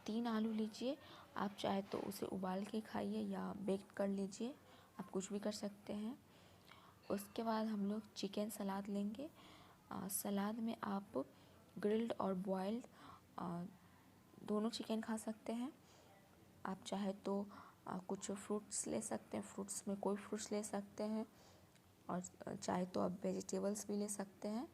3 आलू लीजिए। आप चाहे तो उसे उबाल के खाइए या बेक कर लीजिए, आप कुछ भी कर सकते हैं। उसके बाद हम लोग चिकन सलाद लेंगे। सलाद में आप ग्रिल्ड और बॉइल्ड दोनों चिकन खा सकते हैं। आप चाहे तो कुछ फ्रूट्स ले सकते हैं, फ्रूट्स में कोई फ्रूट्स ले सकते हैं और चाहे तो आप वेजिटेबल्स भी ले सकते हैं।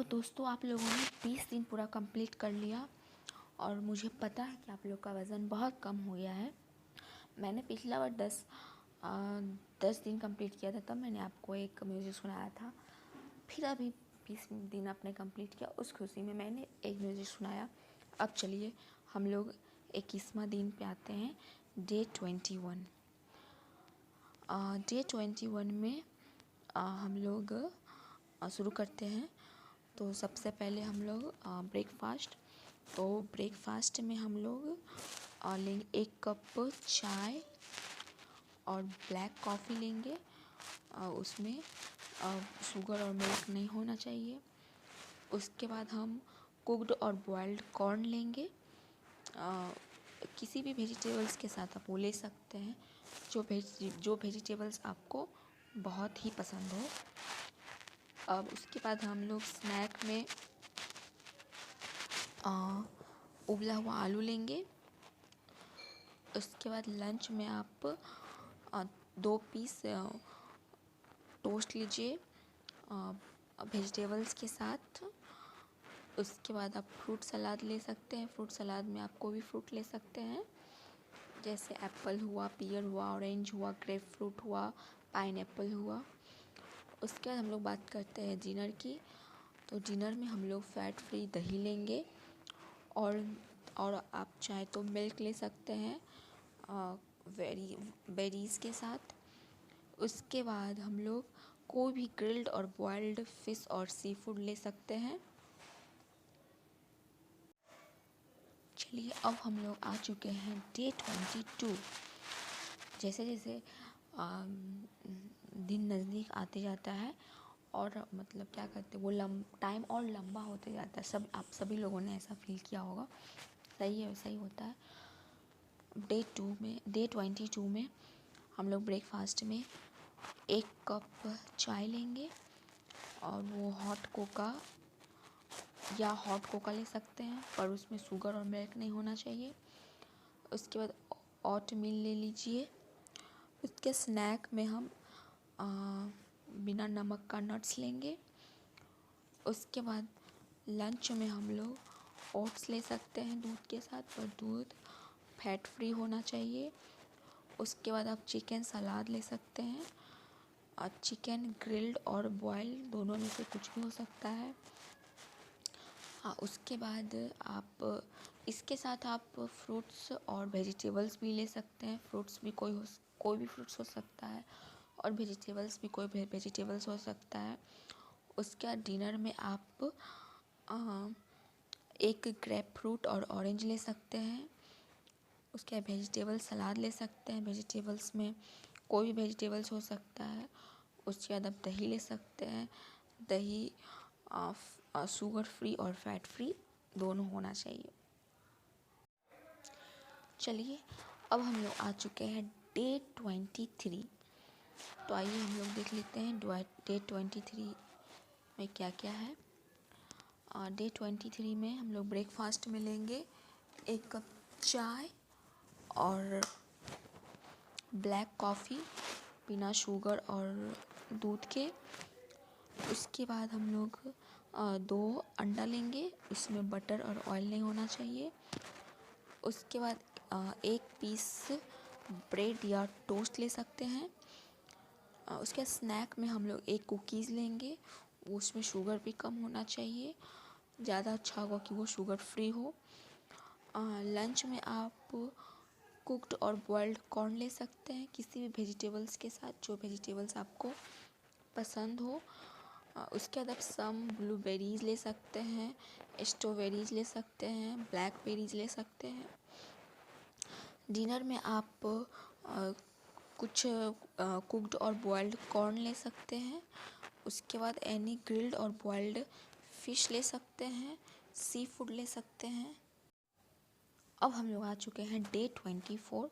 दोस्तों, आप लोगों ने 20 दिन पूरा कंप्लीट कर लिया और मुझे पता है कि आप लोग का वज़न बहुत कम हो गया है। मैंने पिछला बार 10 दिन कंप्लीट किया था, तब मैंने आपको एक म्यूज़िक सुनाया था। फिर अभी 20 दिन आपने कंप्लीट किया, उस खुशी में मैंने एक म्यूज़िक सुनाया। अब चलिए हम लोग 21वां दिन पे आते हैं, डे 21। डे 21 में हम लोग शुरू करते हैं। तो सबसे पहले हम लोग ब्रेकफास्ट। तो ब्रेकफास्ट में हम लोग लेंगे 1 कप चाय और ब्लैक कॉफ़ी लेंगे। उसमें शुगर और मिल्क नहीं होना चाहिए। उसके बाद हम कुक्ड और बॉइल्ड कॉर्न लेंगे। किसी भी वेजिटेबल्स के साथ आप वो ले सकते हैं, जो वेजिटेबल्स आपको बहुत ही पसंद हो। अब उसके बाद हम लोग स्नैक में उबला हुआ आलू लेंगे। उसके बाद लंच में आप 2 पीस टोस्ट लीजिए वेजिटेबल्स के साथ। उसके बाद आप फ्रूट सलाद ले सकते हैं। फ्रूट सलाद में आप कोई भी फ्रूट ले सकते हैं, जैसे एप्पल हुआ, पीयर हुआ, ऑरेंज हुआ, ग्रेप फ्रूट हुआ, पाइनएप्पल हुआ। उसके बाद हम लोग बात करते हैं डिनर की। तो डिनर में हम लोग फैट फ्री दही लेंगे और आप चाहे तो मिल्क ले सकते हैं बेरीज़ के साथ। उसके बाद हम लोग कोई भी ग्रिल्ड और बॉइल्ड फिश और सी फूड ले सकते हैं। चलिए अब हम लोग आ चुके हैं डे 22। जैसे जैसे दिन नज़दीक आते जाता है और मतलब क्या कहते हैं वो टाइम और लंबा होते जाता है। आप सभी लोगों ने ऐसा फील किया होगा। सही है, वैसा ही होता है। डे 22 में हम लोग ब्रेकफास्ट में 1 कप चाय लेंगे और वो हॉट कोका ले सकते हैं, पर उसमें शुगर और मिल्क नहीं होना चाहिए। उसके बाद ओट मील ले लीजिए। उसके स्नैक में हम बिना नमक का नट्स लेंगे। उसके बाद लंच में हम लोग ओट्स ले सकते हैं दूध के साथ, पर दूध फैट फ्री होना चाहिए। उसके बाद आप चिकन सलाद ले सकते हैं और चिकन ग्रिल्ड और बॉइल्ड दोनों में से कुछ भी हो सकता है। उसके बाद आप इसके साथ आप फ्रूट्स और वेजिटेबल्स भी ले सकते हैं। फ्रूट्स भी कोई भी फ्रूट्स हो सकता है और वेजिटेबल्स भी कोई वेजिटेबल्स हो सकता है। उसके बाद डिनर में आप एक ग्रेप फ्रूट और ऑरेंज ले सकते हैं। उसके बाद वेजिटेबल सलाद ले सकते हैं। वेजिटेबल्स में कोई भी वेजिटेबल्स हो सकता है। उसके बाद आप दही ले सकते हैं। दही शुगर फ्री और फैट फ्री दोनों होना चाहिए। चलिए अब हम लोग आ चुके हैं डे 23। तो आइए हम लोग देख लेते हैं डे 23 में क्या क्या है। डे 23 में हम लोग ब्रेकफास्ट में लेंगे 1 कप चाय और ब्लैक कॉफ़ी बिना शुगर और दूध के। उसके बाद हम लोग 2 अंडा लेंगे, इसमें बटर और ऑयल नहीं होना चाहिए। उसके बाद 1 पीस ब्रेड या टोस्ट ले सकते हैं। उसके बाद स्नैक में हम लोग 1 कुकीज़ लेंगे, उसमें शुगर भी कम होना चाहिए। ज़्यादा अच्छा होगा कि वो शुगर फ्री हो। लंच में आप कुक्ड और बॉइल्ड कॉर्न ले सकते हैं किसी भी वेजिटेबल्स के साथ, जो वेजिटेबल्स आपको पसंद हो। उसके बाद आप सम ब्लूबेरीज़ ले सकते हैं, स्ट्रॉबेरीज़ ले सकते हैं, ब्लैकबेरीज़ ले सकते हैं। डिनर में आप कुछ कुक्ड और बॉइल्ड कॉर्न ले सकते हैं। उसके बाद एनी ग्रिल्ड और बॉइल्ड फ़िश ले सकते हैं, सी फूड ले सकते हैं। अब हम लोग आ चुके हैं डे 24।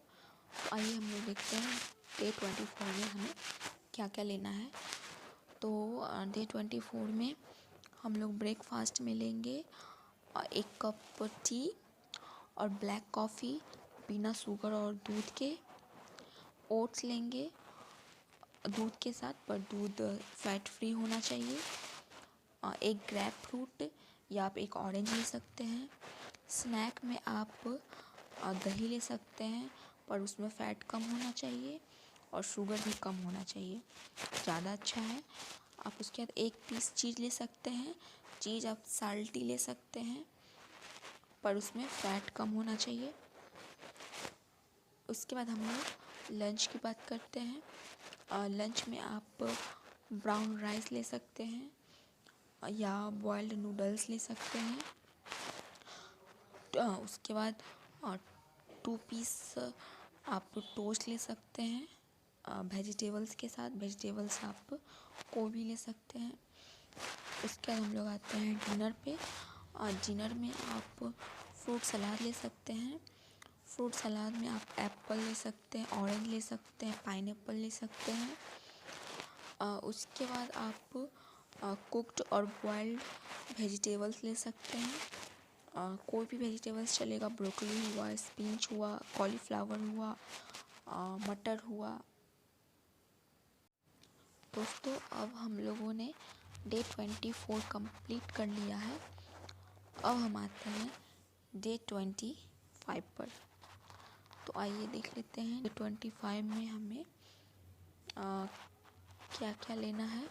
आइए हम लोग देखते हैं डे 24 में हमें क्या क्या लेना है। तो डे 24 में हम लोग ब्रेकफास्ट में लेंगे 1 कप टी और ब्लैक कॉफ़ी बिना शुगर और दूध के। ओट्स लेंगे दूध के साथ, पर दूध फैट फ्री होना चाहिए। एक ग्रेप फ्रूट या आप एक ऑरेंज ले सकते हैं। स्नैक में आप दही ले सकते हैं, पर उसमें फ़ैट कम होना चाहिए और शुगर भी कम होना चाहिए, ज़्यादा अच्छा है। आप उसके बाद एक पीस चीज़ ले सकते हैं। चीज़ आप साल्टी ले सकते हैं, पर उसमें फ़ैट कम होना चाहिए। उसके बाद हम लोग लंच की बात करते हैं। लंच में आप ब्राउन राइस ले सकते हैं या बॉइल्ड नूडल्स ले सकते हैं। उसके बाद 2 पीस आप टोस्ट ले सकते हैं वेजिटेबल्स के साथ। वेजिटेबल्स आप कोई भी ले सकते हैं। उसके बाद हम लोग आते हैं डिनर पे। डिनर में आप फ्रूट सलाद ले सकते हैं। फ्रूट सलाद में आप एप्पल ले सकते हैं, ऑरेंज ले सकते हैं, पाइनएप्पल ले सकते हैं। उसके बाद आप कुक्ड और बॉइल्ड वेजिटेबल्स ले सकते हैं। कोई भी वेजिटेबल्स चलेगा, ब्रोकली हुआ, स्पिनच हुआ, कॉलीफ्लावर हुआ, मटर हुआ। दोस्तों, अब हम लोगों ने डे 24 कंप्लीट कर लिया है। अब हम आते हैं डे 25 पर। तो आइए देख लेते हैं डे 25 में हमें क्या क्या लेना है।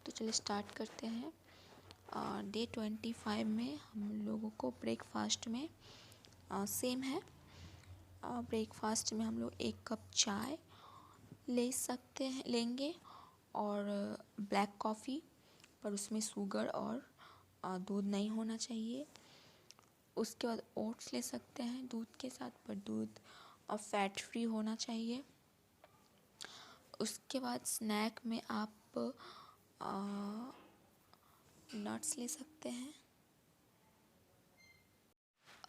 तो चलिए स्टार्ट करते हैं। डे 25 में हम लोगों को ब्रेकफास्ट में सेम है। ब्रेकफास्ट में हम लोग 1 कप चाय लेंगे और ब्लैक कॉफ़ी, पर उसमें शुगर और दूध नहीं होना चाहिए। उसके बाद ओट्स ले सकते हैं दूध के साथ, पर दूध और फैट फ्री होना चाहिए। उसके बाद स्नैक में आप नट्स ले सकते हैं।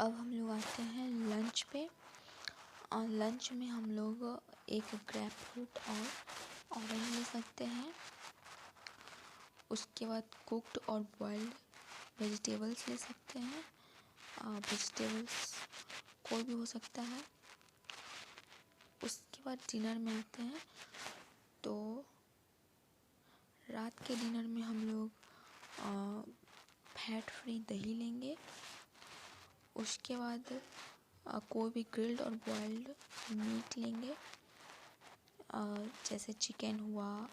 अब हम लोग आते हैं लंच पे। लंच में हम लोग एक ग्रेप फ्रूट और ऑरेंज ले सकते हैं। उसके बाद कुक्ड और बॉइल्ड वेजिटेबल्स ले सकते हैं। वेजिटेबल्स कोई भी हो सकता है। उसके बाद डिनर में आते हैं। तो रात के डिनर में हम लोग फैट फ्री दही लेंगे। उसके बाद कोई भी ग्रिल्ड और बॉइल्ड मीट लेंगे, जैसे चिकन हुआ,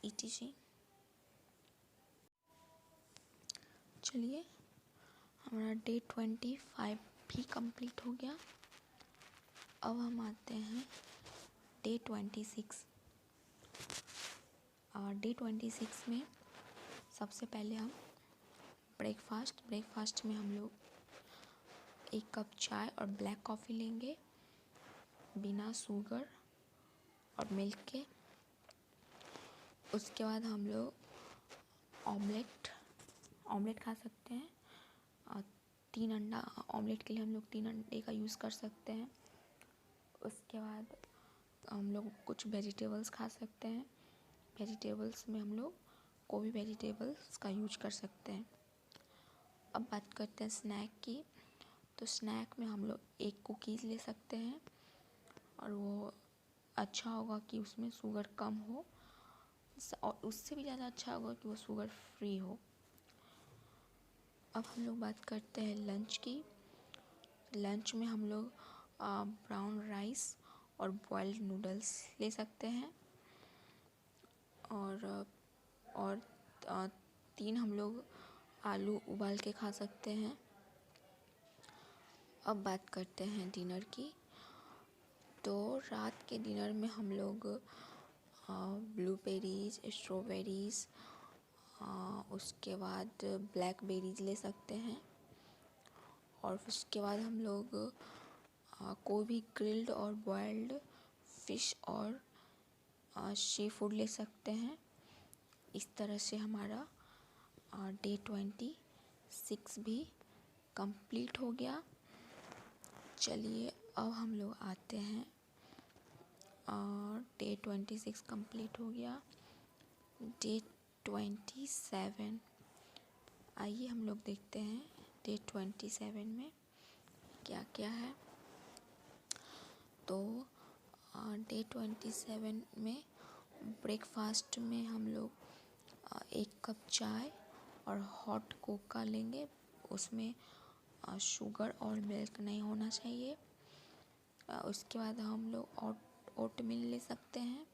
etc। चलिए, हमारा डे 25 भी कंप्लीट हो गया। अब हम आते हैं डे 26। डे 26 में सबसे पहले हम ब्रेकफास्ट में हम लोग 1 कप चाय और ब्लैक कॉफ़ी लेंगे, बिना शुगर और मिल्क के। उसके बाद हम लोग ऑमलेट खा सकते हैं। 3 अंडा ऑमलेट के लिए हम लोग 3 अंडे का यूज़ कर सकते हैं। उसके बाद हम लोग कुछ वेजिटेबल्स खा सकते हैं। वेजिटेबल्स में हम लोग कोई भी वेजिटेबल्स का यूज कर सकते हैं। अब बात करते हैं स्नैक की। तो स्नैक में हम लोग 1 कुकीज़ ले सकते हैं, और वो अच्छा होगा कि उसमें शुगर कम हो, और उससे भी ज़्यादा अच्छा होगा कि वो शुगर फ्री हो। अब हम लोग बात करते हैं लंच की। लंच में हम लोग ब्राउन राइस और बॉइल्ड नूडल्स ले सकते हैं, और 3 हम लोग आलू उबाल के खा सकते हैं। अब बात करते हैं डिनर की। तो रात के डिनर में हम लोग ब्लूबेरीज, स्ट्रॉबेरीज, उसके बाद ब्लैकबेरीज ले सकते हैं। और उसके बाद हम लोग कोई भी ग्रिल्ड और बॉइल्ड फिश और सी फूड ले सकते हैं। इस तरह से हमारा डे 26 भी कंप्लीट हो गया। चलिए, अब हम लोग आते हैं, डे 26 कंप्लीट हो गया। डे 27, आइए हम लोग देखते हैं डे 27 में क्या क्या है। तो डे 27 में ब्रेकफास्ट में हम लोग 1 कप चाय और हॉट कोका लेंगे। उसमें शुगर और मिल्क नहीं होना चाहिए। उसके बाद हम लोग ओटमील ले सकते हैं।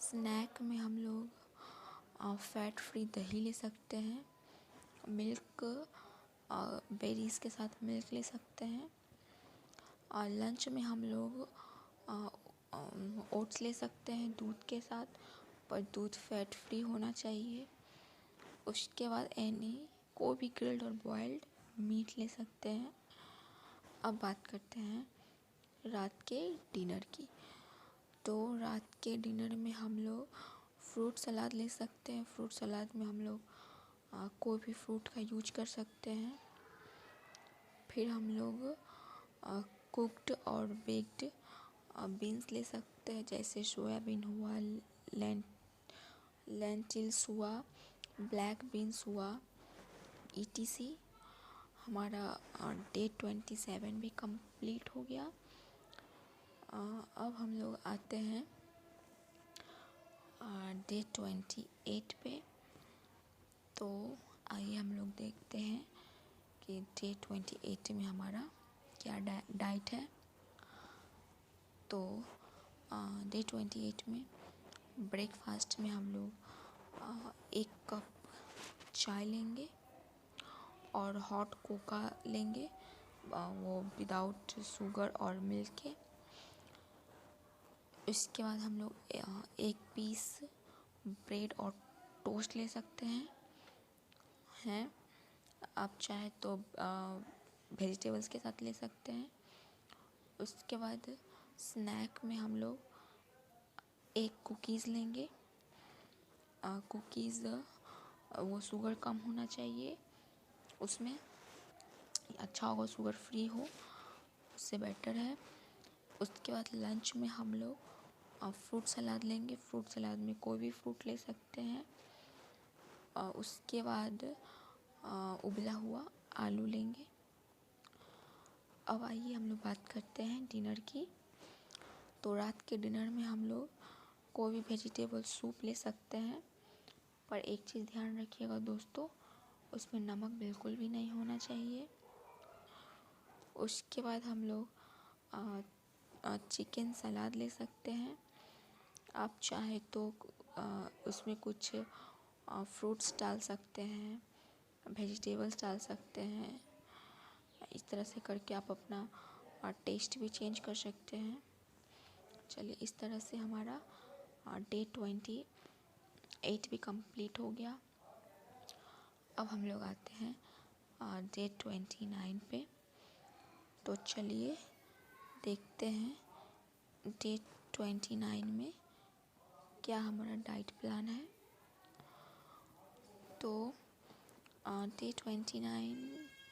स्नैक में हम लोग फैट फ्री दही ले सकते हैं। मिल्क बेरीज़ के साथ मिल्क ले सकते हैं। और लंच में हम लोग ओट्स ले सकते हैं दूध के साथ, पर दूध फैट फ्री होना चाहिए। उसके बाद कोई भी ग्रिल्ड और बॉइल्ड मीट ले सकते हैं। अब बात करते हैं रात के डिनर की। तो रात के डिनर में हम लोग फ्रूट सलाद ले सकते हैं। फ्रूट सलाद में हम लोग कोई भी फ्रूट का यूज कर सकते हैं। फिर हम लोग कुक्ड और बेक्ड बीन्स ले सकते हैं, जैसे सोयाबीन हुआ, लेंटिल्स हुआ, ब्लैक बीन्स हुआ, ETC। हमारा डे 27 भी कंप्लीट हो गया। अब हम लोग आते हैं डे 28 पे। तो आइए हम लोग देखते हैं कि डे 28 में हमारा क्या डाइट है। तो डे 28 में ब्रेकफास्ट में हम लोग 1 कप चाय लेंगे और हॉट कोका लेंगे, वो विदाउट शुगर और मिल्क के। उसके बाद हम लोग 1 पीस ब्रेड और टोस्ट ले सकते हैं। आप चाहे तो वेजिटेबल्स के साथ ले सकते हैं। उसके बाद स्नैक में हम लोग 1 कुकीज़ लेंगे। कुकीज़ वो शुगर कम होना चाहिए उसमें, अच्छा होगा शुगर फ्री हो, उससे बेटर है। उसके बाद लंच में हम लोग फ्रूट सलाद लेंगे। फ्रूट सलाद में कोई भी फ्रूट ले सकते हैं। उसके बाद उबला हुआ आलू लेंगे। अब आइए हम लोग बात करते हैं डिनर की। तो रात के डिनर में हम लोग कोई भी वेजिटेबल सूप ले सकते हैं, पर एक चीज़ ध्यान रखिएगा दोस्तों, उसमें नमक बिल्कुल भी नहीं होना चाहिए। उसके बाद हम लोग चिकन सलाद ले सकते हैं। आप चाहे तो उसमें कुछ फ्रूट्स डाल सकते हैं, वेजिटेबल्स डाल सकते हैं। इस तरह से करके आप अपना टेस्ट भी चेंज कर सकते हैं। चलिए, इस तरह से हमारा डे 28 भी कंप्लीट हो गया। अब हम लोग आते हैं डे 29 पे। तो चलिए देखते हैं डे 29 में क्या हमारा डाइट प्लान है। तो डे 29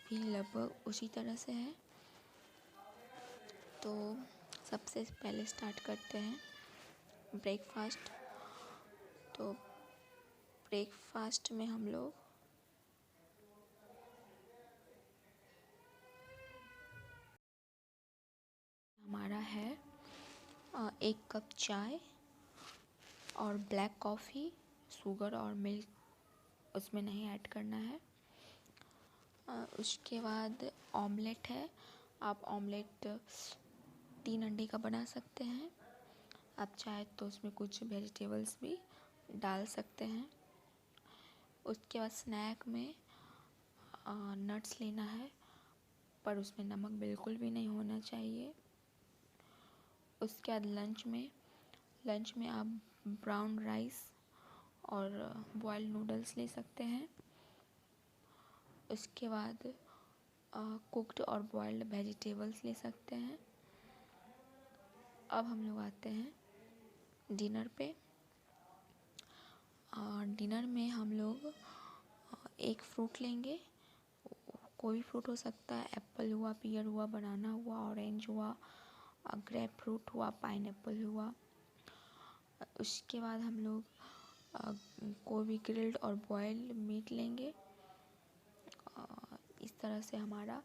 भी लगभग उसी तरह से है। तो सबसे पहले स्टार्ट करते हैं ब्रेकफास्ट। तो ब्रेकफास्ट में हम लोग हमारा है 1 कप चाय और ब्लैक कॉफ़ी, शुगर और मिल्क उसमें नहीं ऐड करना है। उसके बाद ऑमलेट है। आप ऑमलेट 3 अंडे का बना सकते हैं। आप चाहे तो उसमें कुछ वेजिटेबल्स भी डाल सकते हैं। उसके बाद स्नैक में नट्स लेना है, पर उसमें नमक बिल्कुल भी नहीं होना चाहिए। उसके बाद लंच में आप ब्राउन राइस और बॉइल्ड नूडल्स ले सकते हैं। उसके बाद कुक्ड और बॉइल्ड वेजिटेबल्स ले सकते हैं। अब हम लोग आते हैं डिनर पे। डिनर में हम लोग 1 फ्रूट लेंगे। कोई भी फ्रूट हो सकता है, एप्पल हुआ, पियर हुआ, बनाना हुआ, ऑरेंज हुआ, ग्रेप फ्रूट हुआ, पाइनएप्पल हुआ। उसके बाद हम लोग कोई भी ग्रिल्ड और बॉइल्ड मीट लेंगे। इस तरह से हमारा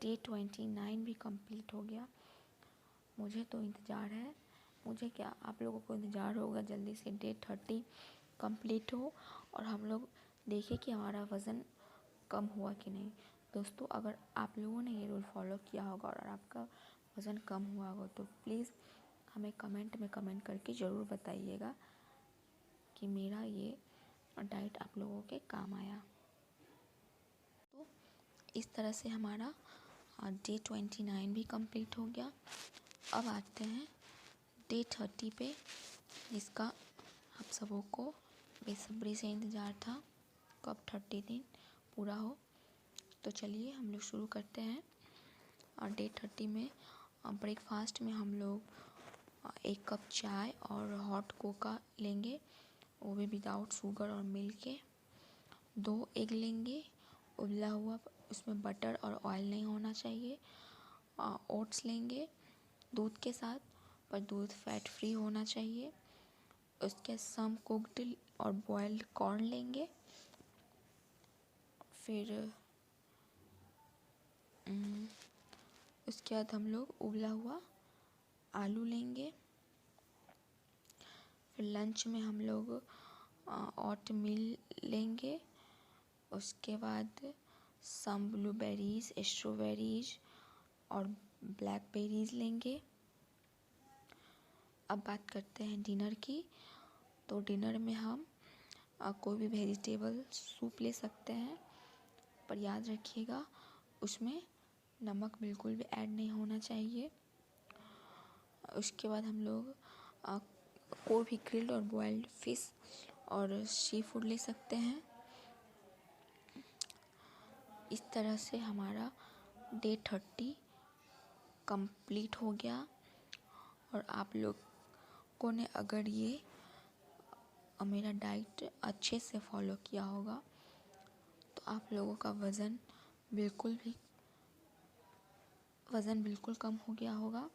डे 29 भी कंप्लीट हो गया। मुझे तो इंतज़ार है मुझे क्या, आप लोगों को इंतज़ार होगा जल्दी से डे 30 कंप्लीट हो और हम लोग देखें कि हमारा वज़न कम हुआ कि नहीं। दोस्तों, अगर आप लोगों ने ये रूल फॉलो किया होगा और आपका वज़न कम हुआ होगा तो प्लीज़ हमें कमेंट में कमेंट करके ज़रूर बताइएगा कि मेरा ये डाइट आप लोगों के काम आया। तो इस तरह से हमारा डे 29 भी कंप्लीट हो गया। अब आते हैं डे 30 पे, जिसका आप सबों को बेसब्री से इंतज़ार था कब 30 दिन पूरा हो। तो चलिए हम लोग शुरू करते हैं। और डे 30 में ब्रेकफास्ट में हम लोग 1 कप चाय और हॉट कोका लेंगे, वो भी विदाउट शुगर और मिल्क के। 2 एग लेंगे उबला हुआ, उसमें बटर और ऑयल नहीं होना चाहिए। ओट्स लेंगे दूध के साथ, पर दूध फैट फ्री होना चाहिए। उसके सम कुक्ड और बॉइल्ड कॉर्न लेंगे। फिर उसके बाद हम लोग उबला हुआ आलू लेंगे। फिर लंच में हम लोग ओट मील लेंगे। उसके बाद सम ब्लूबेरीज, स्ट्रॉबेरीज और ब्लैकबेरीज लेंगे। अब बात करते हैं डिनर की। तो डिनर में हम कोई भी वेजिटेबल सूप ले सकते हैं, पर याद रखिएगा उसमें नमक बिल्कुल भी ऐड नहीं होना चाहिए। उसके बाद हम लोग कोई भी ग्रिल्ड और बॉइल्ड फिश और सी फूड ले सकते हैं। इस तरह से हमारा डे 30 कंप्लीट हो गया। और आप लोगों ने अगर ये मेरा डाइट अच्छे से फॉलो किया होगा तो आप लोगों का वज़न बिल्कुल कम हो गया होगा।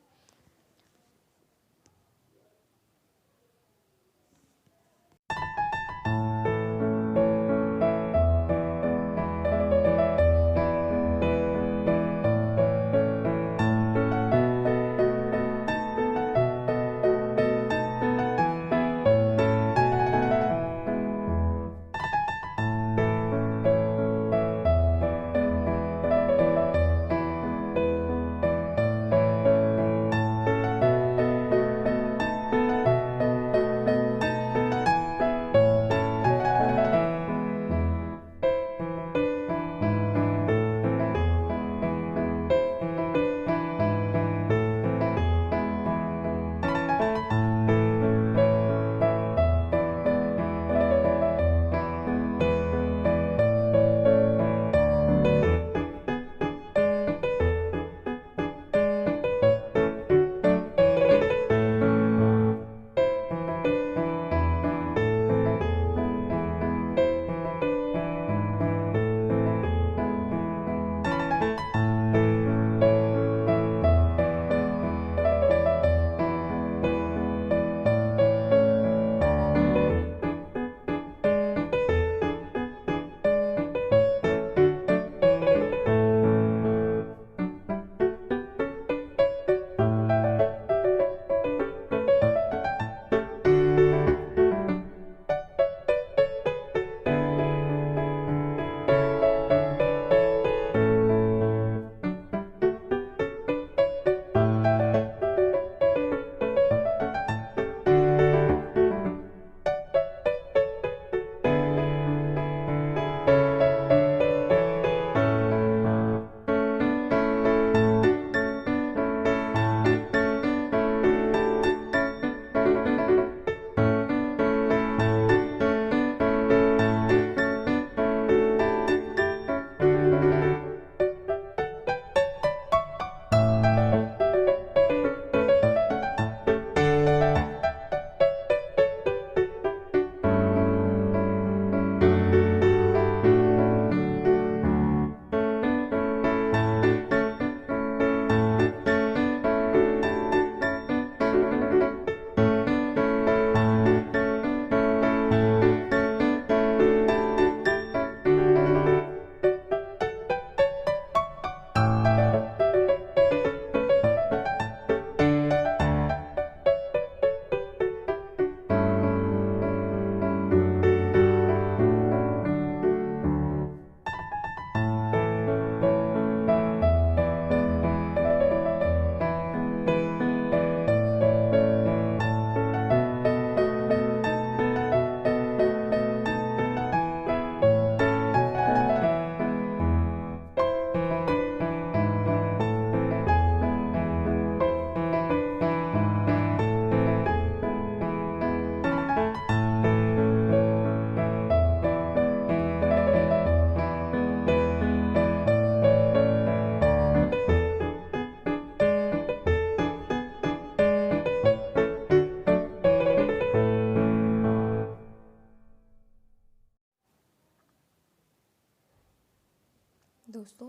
दोस्तों,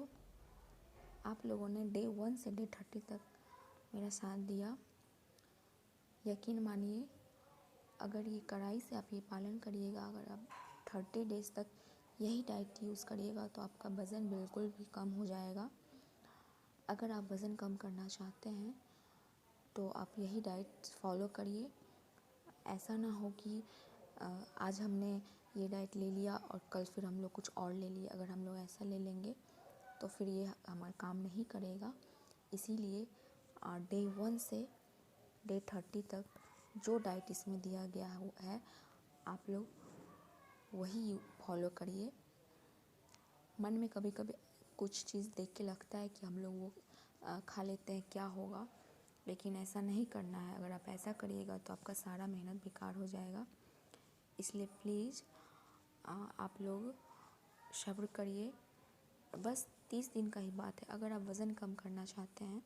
आप लोगों ने डे 1 से डे 30 तक मेरा साथ दिया। यकीन मानिए, अगर ये कड़ाई से आप ये पालन करिएगा, अगर आप 30 डेज़ तक यही डाइट यूज़ करिएगा तो आपका वज़न बिल्कुल भी कम हो जाएगा। अगर आप वज़न कम करना चाहते हैं तो आप यही डाइट फॉलो करिए। ऐसा ना हो कि आज हमने ये डाइट ले लिया और कल फिर हम लोग कुछ और ले लिए। अगर हम लोग ऐसा ले लेंगे तो फिर ये हमारा काम नहीं करेगा। इसीलिए डे 1 से डे 30 तक जो डाइट इसमें दिया गया है, आप लोग वही फॉलो करिए। मन में कभी कभी कुछ चीज़ देख के लगता है कि हम लोग वो खा लेते हैं, क्या होगा, लेकिन ऐसा नहीं करना है। अगर आप ऐसा करिएगा तो आपका सारा मेहनत बेकार हो जाएगा। इसलिए प्लीज़ आप लोग सब्र करिए। बस 30 दिन का ही बात है। अगर आप वज़न कम करना चाहते हैं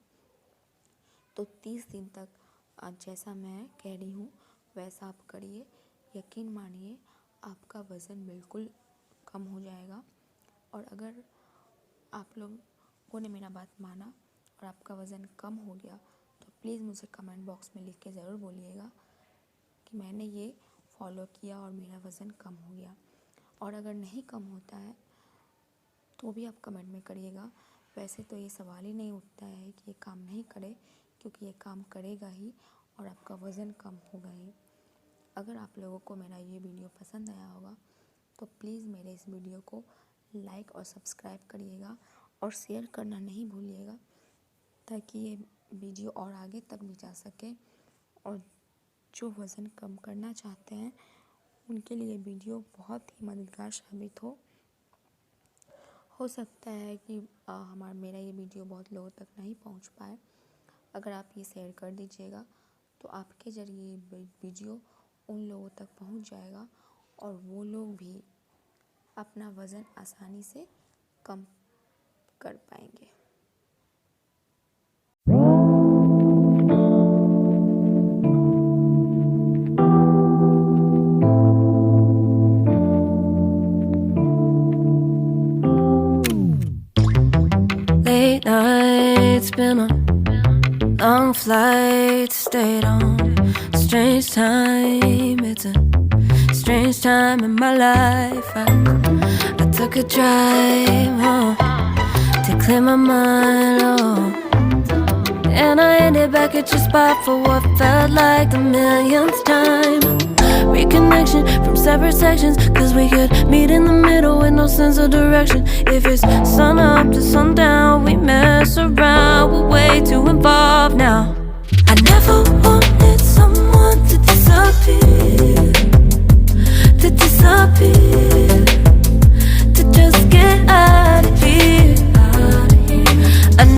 तो 30 दिन तक जैसा मैं कह रही हूँ वैसा आप करिए। यकीन मानिए, आपका वज़न बिल्कुल कम हो जाएगा। और अगर आप लोगों ने मेरा बात माना और आपका वज़न कम हो गया तो प्लीज़ मुझे कमेंट बॉक्स में लिख के ज़रूर बोलिएगा कि मैंने ये फॉलो किया और मेरा वज़न कम हो गया। और अगर नहीं कम होता है तो भी आप कमेंट में करिएगा। वैसे तो ये सवाल ही नहीं उठता है कि ये काम नहीं करे, क्योंकि ये काम करेगा ही और आपका वज़न कम होगा ही। अगर आप लोगों को मेरा ये वीडियो पसंद आया होगा तो प्लीज़ मेरे इस वीडियो को लाइक और सब्सक्राइब करिएगा और शेयर करना नहीं भूलिएगा, ताकि ये वीडियो और आगे तक भी जा सके और जो वज़न कम करना चाहते हैं उनके लिए वीडियो बहुत ही मददगार साबित हो सकता है कि मेरा ये वीडियो बहुत लोगों तक नहीं पहुंच पाए। अगर आप ये शेयर कर दीजिएगा तो आपके ज़रिए वीडियो उन लोगों तक पहुंच जाएगा और वो लोग भी अपना वज़न आसानी से कम कर पाएंगे। Late nights, been on long flights, stayed on strange time. It's a strange time in my life. I took a drive home to clear my mind, and I ended back at your spot for what felt like the millionth time. Reconnection from separate sections, cause we could meet in the middle with no sense of direction. If it's sun up to sundown, we mess around, we're way too involved now. I never want